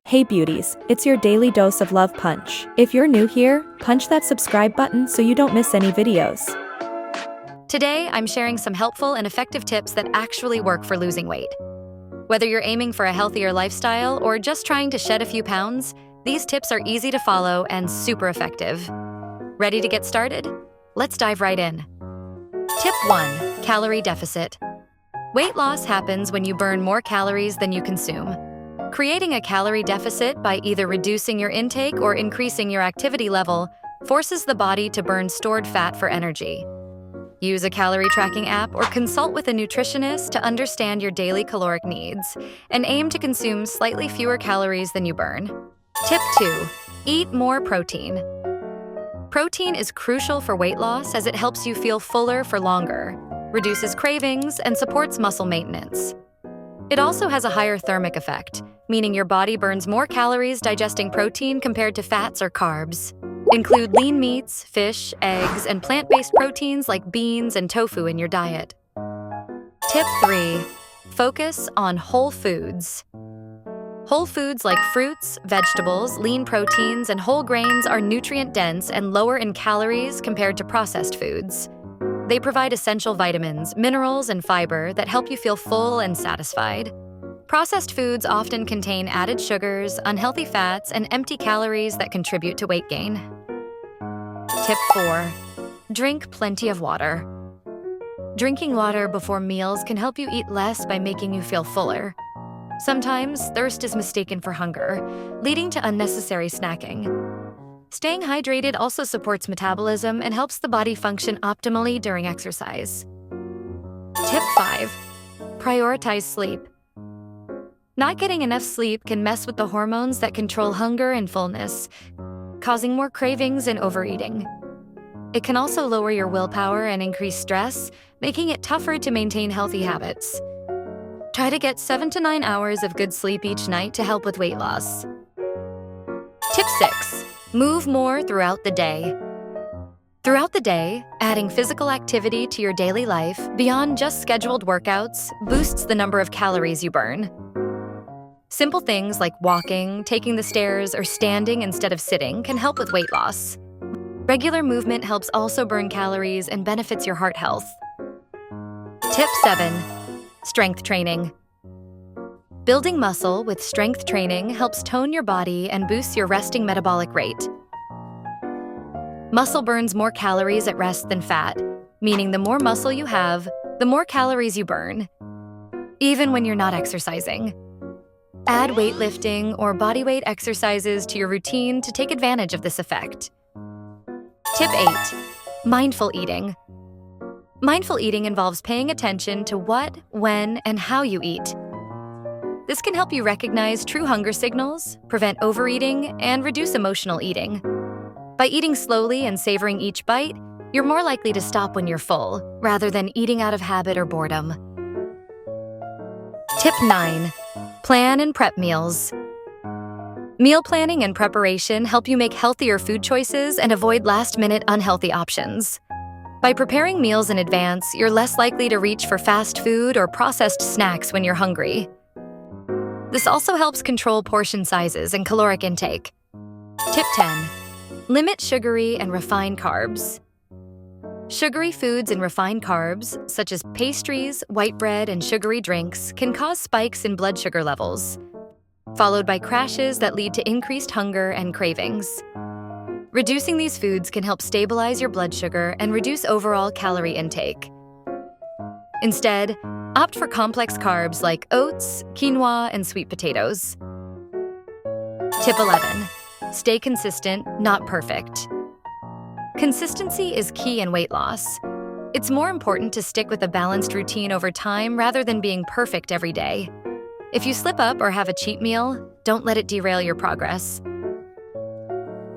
Hey beauties, it's your daily dose of love punch. If you're new here, punch that subscribe button so you don't miss any videos. Today, I'm sharing some helpful and effective tips that actually work for losing weight. Whether you're aiming for a healthier lifestyle or just trying to shed a few pounds, these tips are easy to follow and super effective. Ready to get started? Let's dive right in. Tip 1. Calorie deficit. Weight loss happens when you burn more calories than you consume. Creating a calorie deficit by either reducing your intake or increasing your activity level forces the body to burn stored fat for energy. Use a calorie tracking app or consult with a nutritionist to understand your daily caloric needs and aim to consume slightly fewer calories than you burn. Tip 2. Eat more protein. Protein is crucial for weight loss as it helps you feel fuller for longer, reduces cravings, and supports muscle maintenance. It also has a higher thermic effect, meaning your body burns more calories digesting protein compared to fats or carbs. Include lean meats, fish, eggs, and plant-based proteins like beans and tofu in your diet. Tip 3. Focus on whole foods. Whole foods like fruits, vegetables, lean proteins, and whole grains are nutrient-dense and lower in calories compared to processed foods. They provide essential vitamins, minerals, and fiber that help you feel full and satisfied. Processed foods often contain added sugars, unhealthy fats, and empty calories that contribute to weight gain. Tip 4. Drink plenty of water. Drinking water before meals can help you eat less by making you feel fuller. Sometimes, thirst is mistaken for hunger, leading to unnecessary snacking. Staying hydrated also supports metabolism and helps the body function optimally during exercise. Tip 5. Prioritize sleep. Not getting enough sleep can mess with the hormones that control hunger and fullness, causing more cravings and overeating. It can also lower your willpower and increase stress, making it tougher to maintain healthy habits. Try to get 7 to 9 hours of good sleep each night to help with weight loss. Tip 6. Move more throughout the day. Throughout the day, adding physical activity to your daily life beyond just scheduled workouts boosts the number of calories you burn. Simple things like walking, taking the stairs, or standing instead of sitting can help with weight loss. Regular movement helps also burn calories and benefits your heart health. Tip 7. Strength training. Building muscle with strength training helps tone your body and boosts your resting metabolic rate. Muscle burns more calories at rest than fat, meaning the more muscle you have, the more calories you burn, even when you're not exercising. Add weightlifting or bodyweight exercises to your routine to take advantage of this effect. Tip 8. Mindful eating. Mindful eating involves paying attention to what, when, and how you eat. This can help you recognize true hunger signals, prevent overeating, and reduce emotional eating. By eating slowly and savoring each bite, you're more likely to stop when you're full, rather than eating out of habit or boredom. Tip 9. Plan and prep meals. Meal planning and preparation help you make healthier food choices and avoid last-minute unhealthy options. By preparing meals in advance, you're less likely to reach for fast food or processed snacks when you're hungry. This also helps control portion sizes and caloric intake. Tip 10. Limit sugary and refined carbs. Sugary foods and refined carbs, such as pastries, white bread, and sugary drinks, can cause spikes in blood sugar levels, followed by crashes that lead to increased hunger and cravings. Reducing these foods can help stabilize your blood sugar and reduce overall calorie intake. Instead, opt for complex carbs like oats, quinoa, and sweet potatoes. Tip 11. Stay consistent, not perfect. Consistency is key in weight loss. It's more important to stick with a balanced routine over time rather than being perfect every day. If you slip up or have a cheat meal, don't let it derail your progress.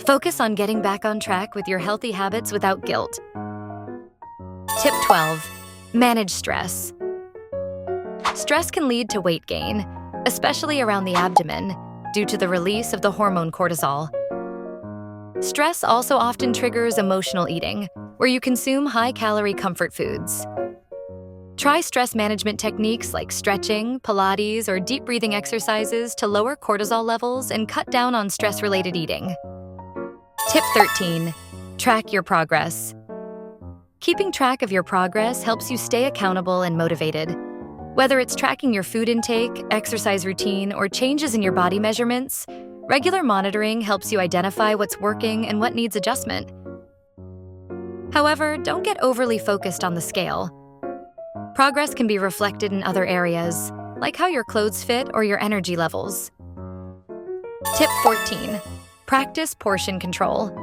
Focus on getting back on track with your healthy habits without guilt. Tip 12. Manage stress. Stress can lead to weight gain, especially around the abdomen, due to the release of the hormone cortisol. Stress also often triggers emotional eating, where you consume high-calorie comfort foods. Try stress management techniques like stretching, Pilates, or deep breathing exercises to lower cortisol levels and cut down on stress-related eating. Tip 13. Track your progress. Keeping track of your progress helps you stay accountable and motivated. Whether it's tracking your food intake, exercise routine, or changes in your body measurements, regular monitoring helps you identify what's working and what needs adjustment. However, don't get overly focused on the scale. Progress can be reflected in other areas, like how your clothes fit or your energy levels. Tip 14. Practice portion control.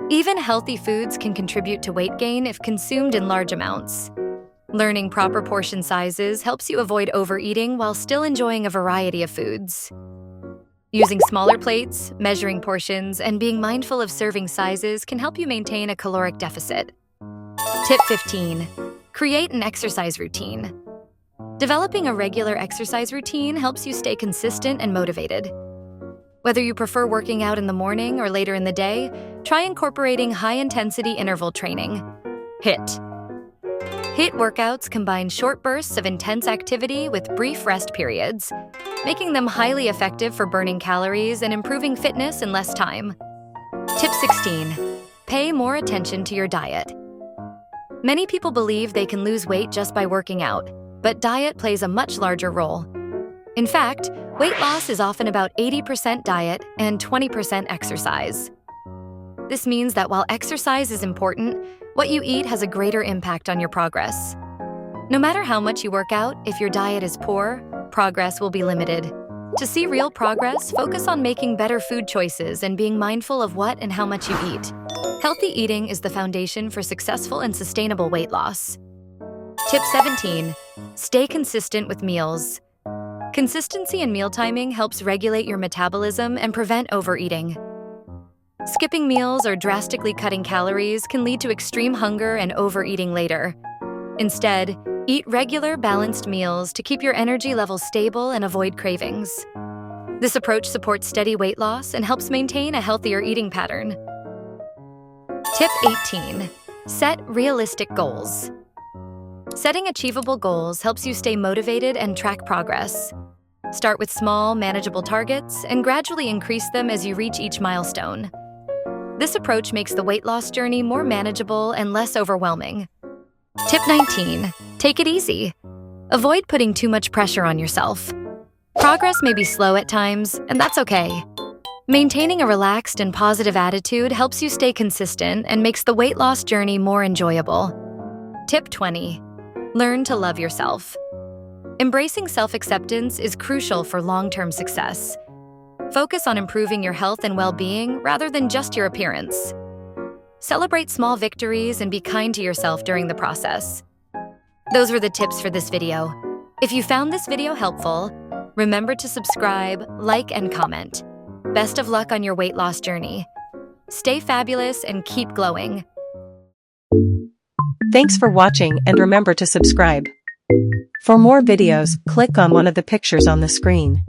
Even healthy foods can contribute to weight gain if consumed in large amounts. Learning proper portion sizes helps you avoid overeating while still enjoying a variety of foods. Using smaller plates, measuring portions, and being mindful of serving sizes can help you maintain a caloric deficit. Tip 15. Create an exercise routine. Developing a regular exercise routine helps you stay consistent and motivated. Whether you prefer working out in the morning or later in the day, try incorporating high-intensity interval training. HIIT. HIIT workouts combine short bursts of intense activity with brief rest periods, making them highly effective for burning calories and improving fitness in less time. Tip 16. Pay more attention to your diet. Many people believe they can lose weight just by working out, but diet plays a much larger role. In fact, weight loss is often about 80% diet and 20% exercise. This means that while exercise is important, what you eat has a greater impact on your progress. No matter how much you work out, if your diet is poor, progress will be limited. To see real progress, focus on making better food choices and being mindful of what and how much you eat. Healthy eating is the foundation for successful and sustainable weight loss. Tip 17. Stay consistent with meals. Consistency in meal timing helps regulate your metabolism and prevent overeating. Skipping meals or drastically cutting calories can lead to extreme hunger and overeating later. Instead, eat regular, balanced meals to keep your energy levels stable and avoid cravings. This approach supports steady weight loss and helps maintain a healthier eating pattern. Tip 18. Set realistic goals. Setting achievable goals helps you stay motivated and track progress. Start with small, manageable targets and gradually increase them as you reach each milestone. This approach makes the weight loss journey more manageable and less overwhelming. Tip 19. Take it easy. Avoid putting too much pressure on yourself. Progress may be slow at times, and that's okay. Maintaining a relaxed and positive attitude helps you stay consistent and makes the weight loss journey more enjoyable. Tip 20. Learn to love yourself. Embracing self-acceptance is crucial for long-term success. Focus on improving your health and well-being rather than just your appearance. Celebrate small victories and be kind to yourself during the process. Those were the tips for this video. If you found this video helpful, remember to subscribe, like, and comment. Best of luck on your weight loss journey. Stay fabulous and keep glowing. Thanks for watching and remember to subscribe. For more videos, click on one of the pictures on the screen.